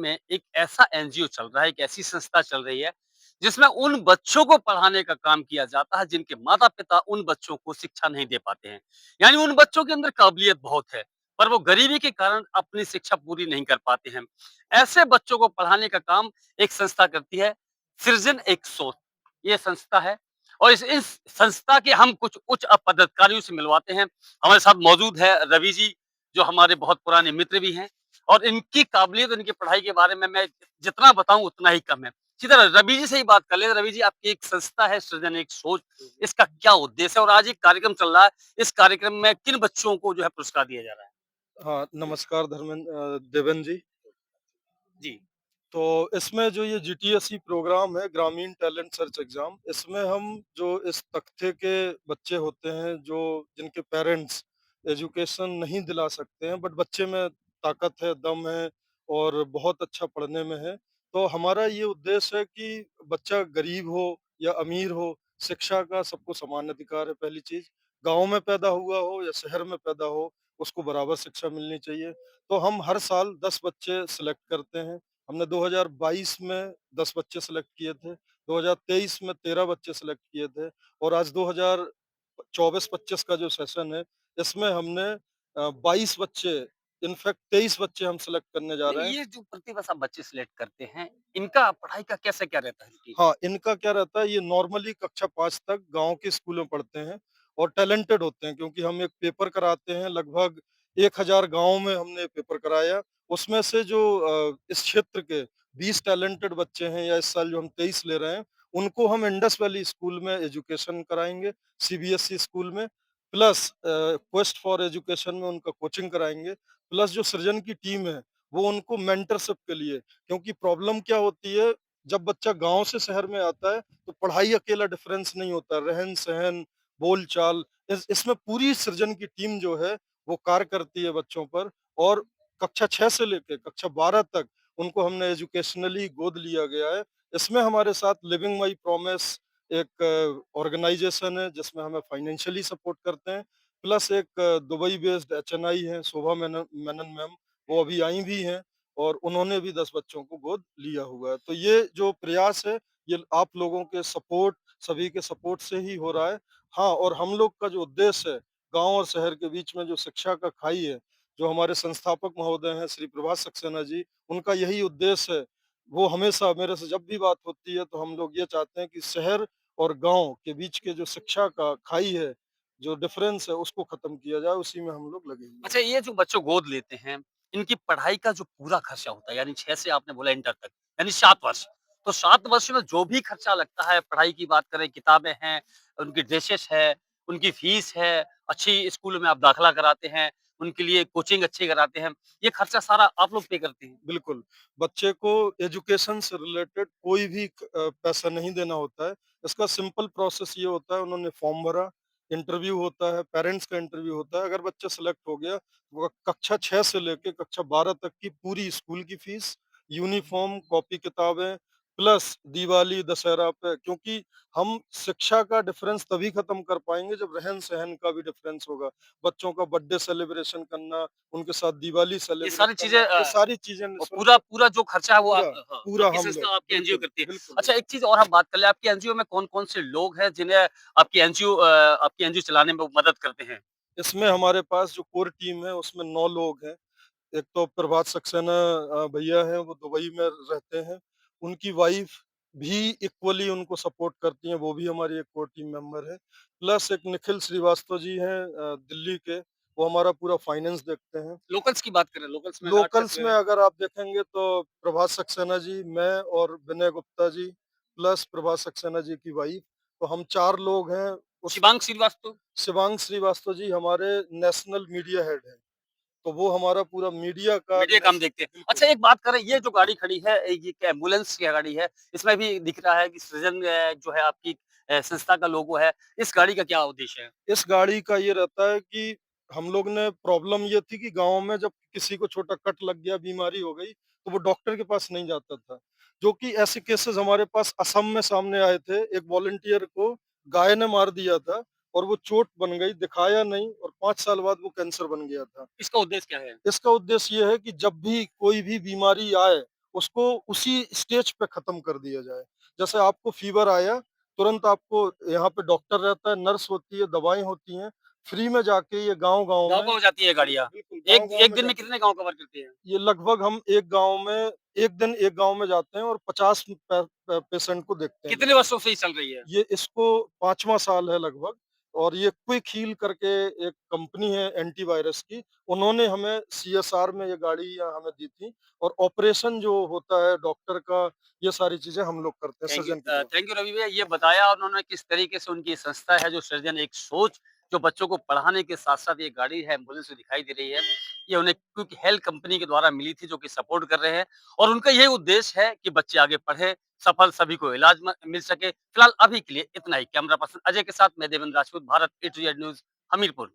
में एक ऐसा एनजीओ चल रहा है, एक ऐसी संस्था चल रही है, जिसमें उन बच्चों को पढ़ाने का काम किया जाता है, जिनके माता-पिता उन बच्चों को शिक्षा नहीं दे पाते हैं। यानी उन बच्चों के अंदर काबिलियत बहुत है, पर वो गरीबी के कारण अपनी शिक्षा पूरी नहीं कर पाते हैं। ऐसे बच्चों को पढ़ाने का काम एक संस्था करती है, सृजन एक सोच, ये संस्था है और इस संस्था के हम कुछ उच्च पदाधिकारियों से मिलवाते हैं। हमारे साथ मौजूद है रवि जी, जो हमारे बहुत पुराने मित्र भी हैं और इनकी काबिलियत, इनकी पढ़ाई के बारे में मैं जितना बताऊँ उतना ही कम है। इसी तरह रवि जी से ही बात कर लें। रवि जी, आपकी एक संस्था है सृजन एक सोच, इसका क्या उद्देश्य है और आज एक कार्यक्रम चल रहा है, इस कार्यक्रम में किन बच्चों को जो है पुरस्कार दिया जा रहा है? हाँ, नमस्कार देवेन जी। जी। तो इसमें जो ये जीटीएसई प्रोग्राम है, ग्रामीण टैलेंट सर्च एग्ज़ाम, इसमें हम जो इस तबके के बच्चे होते हैं, जो जिनके पेरेंट्स एजुकेशन नहीं दिला सकते हैं, बट बच्चे में ताकत है, दम है और बहुत अच्छा पढ़ने में है। तो हमारा ये उद्देश्य है कि बच्चा गरीब हो या अमीर हो, शिक्षा का सबको समान अधिकार है पहली चीज़। गाँव में पैदा हुआ हो या शहर में पैदा हो, उसको बराबर शिक्षा मिलनी चाहिए। तो हम हर साल 10 बच्चे सेलेक्ट करते हैं। हमने 2022 में 10 बच्चे सेलेक्ट किए थे, 2023 में 13 बच्चे सेलेक्ट किए थे और आज 2024-25 का जो सेशन है, इसमें हमने 22 बच्चे, इनफैक्ट 23 बच्चे हम सेलेक्ट करने जा रहे हैं। ये जो प्रतिवर्ष आप बच्चे सिलेक्ट करते हैं, इनका पढ़ाई का कैसे क्या रहता है रूटीन? हाँ, इनका क्या रहता है, ये नॉर्मली कक्षा 5 तक गाँव के स्कूल में पढ़ते हैं और टैलेंटेड होते हैं क्योंकि हम एक पेपर कराते हैं, लगभग 1000 गाँव में हमने पेपर कराया। उसमें से जो इस क्षेत्र के 20 टैलेंटेड बच्चे हैं या इस साल जो हम 23 ले रहे हैं, उनको हम इंडस वैली स्कूल में एजुकेशन कराएँगे, सीबीएसई स्कूल में, प्लस क्वेस्ट फॉर एजुकेशन में उनका कोचिंग कराएँगे, प्लस जो सृजन की टीम है, वो उनको मेंटरशिप के लिए, क्योंकि प्रॉब्लम क्या होती है, जब बच्चा गाँव से शहर में आता है, तो पढ़ाई अकेला डिफरेंस नहीं होता, रहन-सहन, बोल-चाल, इसमें पूरी सृजन की टीम जो है, वो कार्य करती है बच्चों पर और कक्षा 6 से लेके कक्षा 12 तक उनको हमने एजुकेशनली गोद लिया गया है। इसमें हमारे साथ लिविंग माई प्रॉमिस एक ऑर्गेनाइज़ेशन है, जिसमें हमें फाइनेंशियली सपोर्ट करते हैं, प्लस एक दुबई बेस्ड एचएनआई हैं, शोभा मेनन मैम, वो अभी आई भी हैं। और उन्होंने भी 10 बच्चों को गोद लिया हुआ है। तो ये जो प्रयास है, ये आप लोगों के सपोर्ट, सभी के सपोर्ट से ही हो रहा है। हाँ, और हम लोग का जो उद्देश्य है, गाँव और शहर के बीच में जो शिक्षा का खाई है, जो हमारे संस्थापक महोदय हैं श्री प्रभात सक्सेना जी, उनका यही उद्देश्य है। वो हमेशा मेरे से जब भी बात होती है, तो हम लोग ये चाहते हैं कि शहर और गाँव के बीच के जो शिक्षा का खाई है, जो डिफरेंस है, उसको खत्म किया जाए, उसी में हम लोग लगे हुए अच्छा, हैं। ये जो बच्चों गोद लेते हैं, इनकी पढ़ाई का जो पूरा खर्चा होता है, यानी 6 से आपने बोला इंटर तक, यानी 7 वर्ष। तो 7 वर्ष में जो भी खर्चा लगता है, पढ़ाई की बात करें, किताबें हैं, उनकी ड्रेसेस है, उनकी फीस है, अच्छी स्कूल में आप दाखिला कराते हैं, उनके लिए कोचिंग अच्छी कराते हैं, ये खर्चा सारा आप लोग पे करते हैं। बिल्कुल, बच्चे को एजुकेशन से रिलेटेड कोई भी पैसा नहीं देना होता है। इसका सिंपल प्रोसेस ये होता है, उन्होंने फॉर्म भरा, इंटरव्यू होता है, पेरेंट्स का इंटरव्यू होता है। अगर बच्चा सेलेक्ट हो गया, वो कक्षा 6 से लेके कक्षा 12 तक की पूरी स्कूल की फीस, यूनिफ़ॉर्म, कॉपी किताबें, प्लस दिवाली, दशहरा पे, क्योंकि हम शिक्षा का डिफरेंस तभी खत्म कर पाएँगे जब रहन-सहन का भी डिफरेंस होगा। बच्चों का बर्थडे सेलिब्रेशन करना, उनके साथ दिवाली ये सेलिब्रेट सारी चीज़ें करना, ये सारी चीज़ें और निःशुल्क पूरा है। पूरा जो खर्चा है वो पूरा, हाँ, पूरा आपकी हम लोग, संस्था, आपकी एनजीओ बिल्कुल, करती है। बिल्कुल, अच्छा, एक बिल्कुल। चीज़ और हम बात कर लें, आपकी एनजीओ में कौन-कौन से लोग हैं जिन्हें आपकी एनजीओ चलाने में वो मदद करते हैं? इसमें हमारे पास जो कोर टीम है उसमें 9 लोग हैं। एक तो प्रभात सक्सेना भैया हैं, वो दुबई में रहते हैं। उनकी वाइफ़ भी इक्वली उनको सपोर्ट करती हैं, वो भी हमारी एक कोर टीम मेंबर है। प्लस एक निखिल श्रीवास्तव जी हैं दिल्ली के, वो हमारा पूरा फाइनेंस देखते हैं। लोकल्स की बात करें, लोकल्स में 8 लोकल्स सदस्य में हैं। अगर आप देखेंगे तो प्रभात सक्सेना जी, मैं और विनय गुप्ता जी, प्लस प्रभात सक्सेना जी की वाइफ़, तो हम 4 लोग हैं। उस शिवांग श्रीवास्तव, शिवांग श्रीवास्तव जी हमारे नेशनल मीडिया हेड हैं, तो वो हमारा पूरा मीडिया का मीडिया काम देखते हैं। बिल्कुल। अच्छा, एक बात करें, ये जो गाड़ी खड़ी है, ये एक एम्बुलेंस की गाड़ी है, इसमें भी दिख रहा है कि सृजन जो है आपकी संस्था का लोगो है। इस गाड़ी का क्या उद्देश्य है? इस गाड़ी का ये रहता है कि हम लोग ने प्रॉब्लम ये थी कि गाँव में जब किसी को छोटा कट लग गया, बीमारी हो गई, तो वो डॉक्टर के पास नहीं जाता था। जो कि ऐसे केसेज़ हमारे पास असम में सामने आए थे। एक वॉलंटियर को गाय ने मार दिया था और वो चोट बन गई, दिखाया नहीं और 5 साल बाद वो कैंसर बन गया था। इसका उद्देश्य क्या है? इसका उद्देश्य ये है कि जब भी कोई भी बीमारी आए, उसको उसी स्टेज पे खत्म कर दिया जाए। जैसे आपको फीवर आया, तुरंत आपको यहाँ पे डॉक्टर रहता है, नर्स होती है, दवाएँ होती हैं, फ्री में जाके ये गाँव-गाँव में गाँव-गाँव जाती है गाड़ियाँ। बिल्कुल, एक गाँव-गाँव एक में दिन में जाके कितने गाँव कवर करती हैं? ये लगभग हम एक गाँव में एक दिन एक गाँव में जाते हैं और 50 पेशेंट को देखते हैं कितने लगभग। वर्षों से ये चल रही है? ये इसको 5वाँ साल है लगभग और ये क्विक हील करके एक कंपनी है एंटीवायरस की, उन्होंने हमें सीएसआर में ये गाड़ियाँ हमें दी थी और ऑपरेशन जो होता है डॉक्टर का, ये सारी चीज़ें हम लोग करते हैं सर्जन की तरफ। थैंक यू रवि भैया। ये बताया उन्होंने किस तरीके से उनकी संस्था है जो सृजन एक सोच जो बच्चों को पढ़ाने के साथ-साथ ये गाड़ी है एम्बुलेंस जो दिखाई दे रही है, ये उन्हें क्विक हेल्थ कंपनी के द्वारा मिली थी जो कि सपोर्ट कर रहे हैं और उनका यही उद्देश्य है कि बच्चे आगे पढ़ें, सफल सभी को इलाज म मिल सके। फिलहाल अभी के लिए इतना ही। कैमरा पर्सन अजय के साथ मैं देवेंद्र राजपूत, भारत ए टू ज़ेड न्यूज़, हमीरपुर।